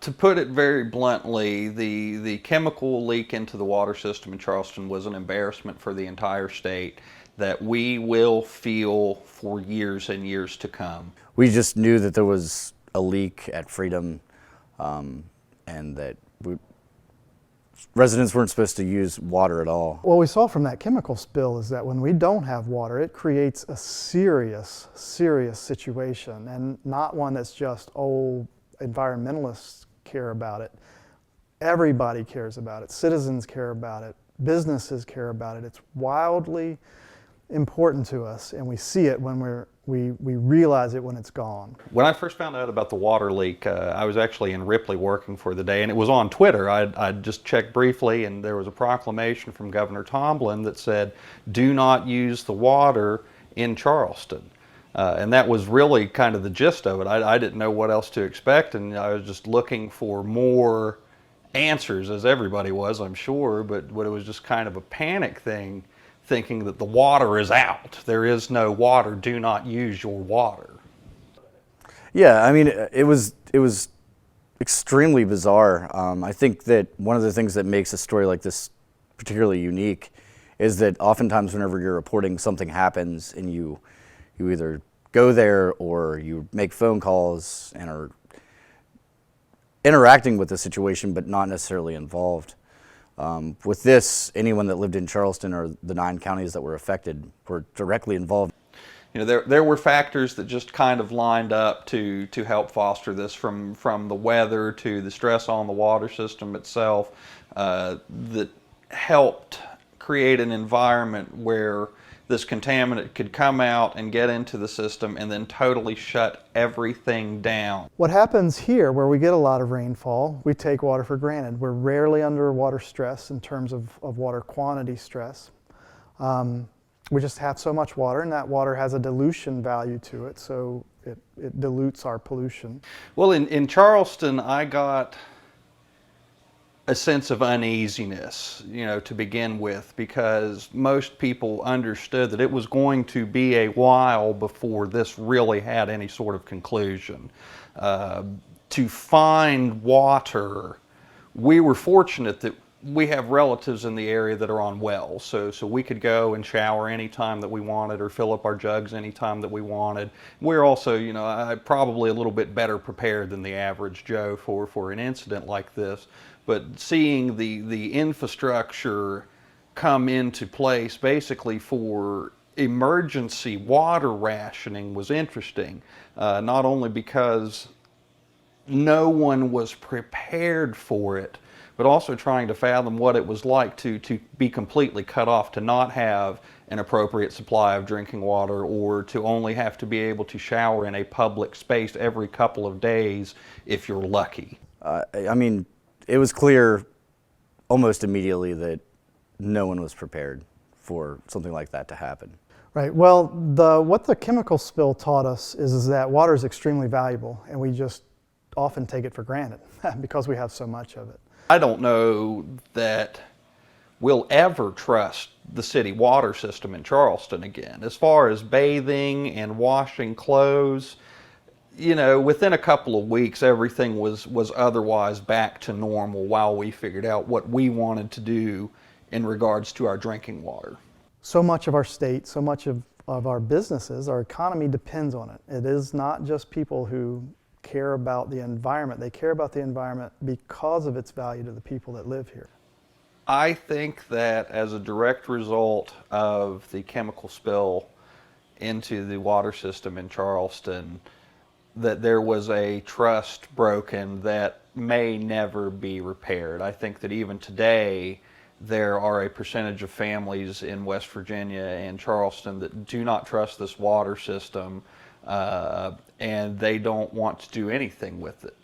To put it very bluntly, the chemical leak into the water system in Charleston was an embarrassment for the entire state that we will feel for years and years to come. We just knew that there was a leak at Freedom, and that residents weren't supposed to use water at all. What we saw from that chemical spill is that when we don't have water, it creates a serious, serious situation, and not one that's just, oh, environmentalists care about it. Everybody cares about it. Citizens care about it. Businesses care about it. It's wildly important to us, and we see it when we realize it when it's gone. When I first found out about the water leak, I was actually in Ripley working for the day, and it was on Twitter. I'd just checked briefly, and there was a proclamation from Governor Tomblin that said, "Do not use the water in Charleston." And that was really kind of the gist of it. I didn't know what else to expect, and I was just looking for more answers, as everybody was, I'm sure, but it was just kind of a panic thing, thinking that the water is out. There is no water. Do not use your water. Yeah, I mean, it was extremely bizarre. I think that one of the things that makes a story like this particularly unique is that oftentimes whenever you're reporting something happens and you either go there or you make phone calls and are interacting with the situation but not necessarily involved. With this, anyone that lived in Charleston or the 9 counties that were affected were directly involved. You know, there were factors that just kind of lined up to help foster this, from the weather to the stress on the water system itself, that helped create an environment where this contaminant could come out and get into the system and then totally shut everything down. What happens here, where we get a lot of rainfall, we take water for granted. We're rarely under water stress in terms of water quantity stress. We just have so much water, and that water has a dilution value to it, so it dilutes our pollution. Well, in Charleston, I got a sense of uneasiness, you know, to begin with, because most people understood that it was going to be a while before this really had any sort of conclusion. To find water, we were fortunate that we have relatives in the area that are on wells, so we could go and shower anytime that we wanted or fill up our jugs anytime that we wanted. We're also, you know, probably a little bit better prepared than the average Joe for an incident like this. But seeing the infrastructure come into place basically for emergency water rationing was interesting, not only because no one was prepared for it, but also trying to fathom what it was like to be completely cut off, to not have an appropriate supply of drinking water, or to only have to be able to shower in a public space every couple of days if you're lucky. I mean, it was clear almost immediately that no one was prepared for something like that to happen. Right. Well, what the chemical spill taught us is that water is extremely valuable, and we just often take it for granted because we have so much of it. I don't know that we'll ever trust the city water system in Charleston again. As far as bathing and washing clothes, you know, within a couple of weeks, everything was otherwise back to normal while we figured out what we wanted to do in regards to our drinking water. So much of our state, so much of our businesses, our economy depends on it. It is not just people who care about the environment. They care about the environment because of its value to the people that live here. I think that as a direct result of the chemical spill into the water system in Charleston, that there was a trust broken that may never be repaired. I think that even today, there are a percentage of families in West Virginia and Charleston that do not trust this water system, and they don't want to do anything with it.